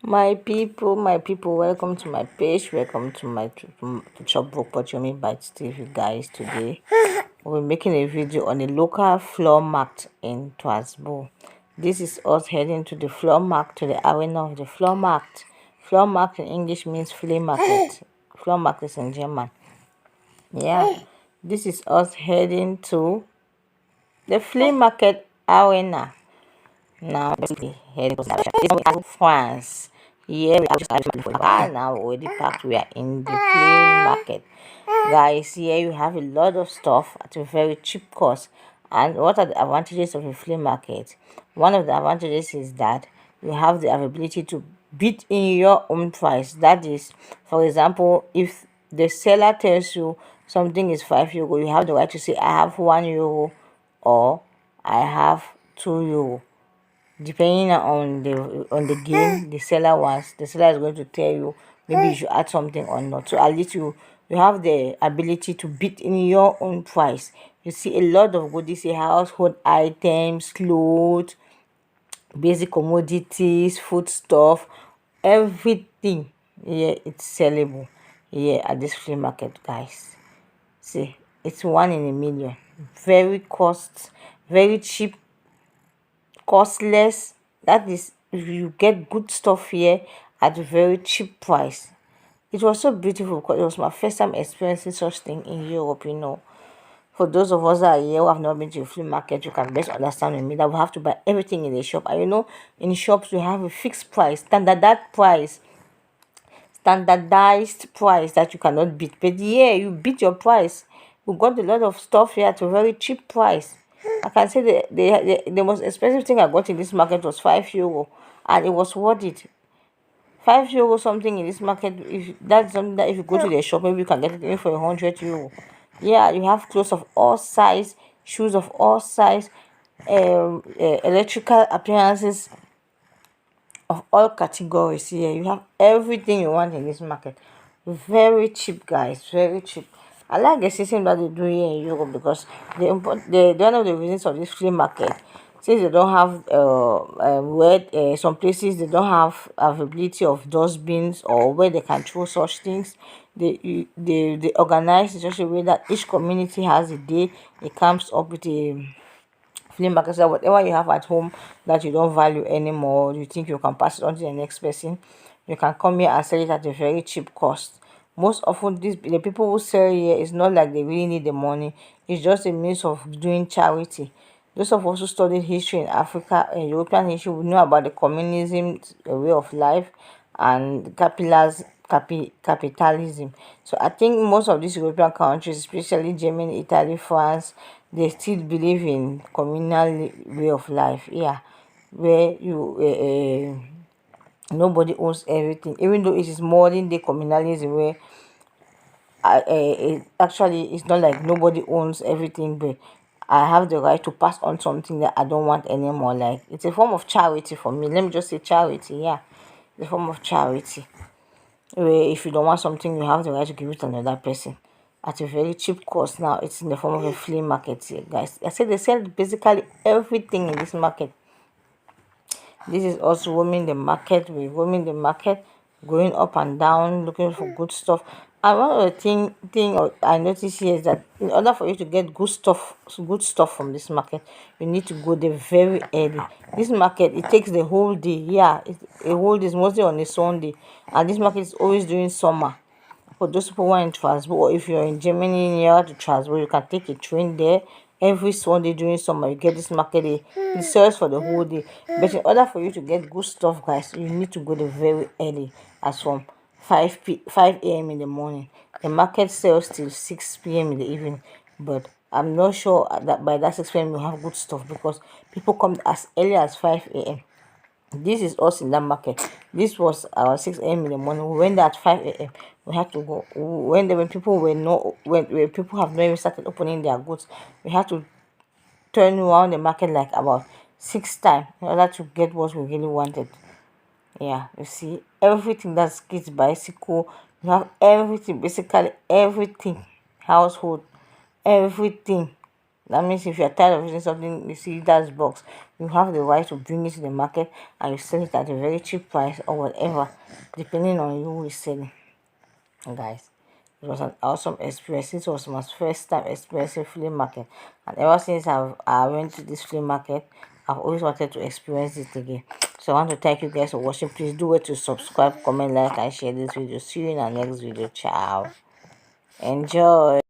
My people, welcome to my page. Welcome to my to Chop Book Pochomi Bites TV, guys. Today we're making a video on a local floor market in Strasbourg. This is us heading to the floor market, to the arena of the floor market. Floor market in English means flea market. Floor market is in German. Yeah, this is us heading to the flea market arena. Now, basically, heading to France. Here we have now already packed. We are in the flea market, guys. Here you have a lot of stuff at a very cheap cost. And what are the advantages of a flea market? One of the advantages is that you have the ability to bid in your own price. That is, for example, if the seller tells you something is €5, you have the right to say, I have €1 or I have €2, depending on the game the seller wants. The seller is going to tell you maybe you should add something or not. So at least you have the ability to bid in your own price. You see a lot of goodies, household items, clothes, basic commodities, food stuff, everything. Yeah, it's sellable here at this flea market, guys. See, it's one in a million. Very cheap, costless. That is, you get good stuff here at a very cheap price. It was so beautiful because it was my first time experiencing such thing in Europe. For those of us that are here who have not been to a flea market, you can best understand with me that we have to buy everything in the shop. And in shops we have a fixed price, standardized price that you cannot beat. But yeah, you beat your price. We got a lot of stuff here at a very cheap price. I can say the most expensive thing I got in this market was €5, and it was worth it. €5 something in this market. If that's something that if you go to the shop, maybe you can get it even for €100. Yeah, you have clothes of all size, shoes of all size, electrical appliances of all categories. Here you have everything you want in this market. Very cheap, guys, very cheap. I like the system that they do here in Europe because one of the reasons of this flea market, since they don't have some places they don't have availability of dustbins or where they can throw such things. They organize in such a way that each community has a day it comes up with a flea market. So whatever you have at home that you don't value anymore, you think you can pass it on to the next person, you can come here and sell it at a very cheap cost. Most often the people who sell here is not like they really need the money. It's just a means of doing charity. Those of us who studied history in Africa and European history, we know about the communism way of life and capitalism. So I think most of these European countries, especially Germany, Italy, France, they still believe in communal way of life. Yeah, where nobody owns everything, even though it is modern day communalism where actually it's not like nobody owns everything, but I have the right to pass on something that I don't want anymore. Like, it's a form of charity for me. Let me just say charity. Yeah, it's a form of charity where if you don't want something, you have the right to give it to another person at a very cheap cost. Now it's in the form of a flea market here, guys. I said they sell basically everything in this market. This is us roaming the market. We're roaming the market, going up and down, looking for good stuff. And one of the thing I notice here is that in order for you to get good stuff from this market, you need to go there very early. This market, it takes the whole day. Yeah, a whole day is mostly on a Sunday, and this market is always during summer. For those people who are in Strasbourg, or if you're in Germany near to Strasbourg, you can take a train there every Sunday during summer. You get this market, it sells for the whole day. But in order for you to get good stuff, guys, you need to go there very early, as from 5 a.m. in the morning. The market sells till 6 p.m. in the evening, but I'm not sure that by that 6 p.m. you have good stuff because people come as early as 5 a.m. This is us in that market. This was 6 a.m. in the morning. We went there at 5 a.m. We had to go when people were not when people have not even started opening their goods. We had to turn around the market like about 6 times in order to get what we really wanted. Yeah, you see everything, that's kids bicycle. You have everything, basically everything, household, everything That means if you're tired of using something, you see that's box, you have the right to bring it to the market and you sell it at a very cheap price or whatever, depending on you who is selling. Guys, it was an awesome experience. It was my first time experiencing flea market, and ever since I went to this flea market, I've always wanted to experience it again. So I want to thank you guys for watching. Please do it to subscribe, comment, like, and share this video. See you in our next video. Ciao. Enjoy.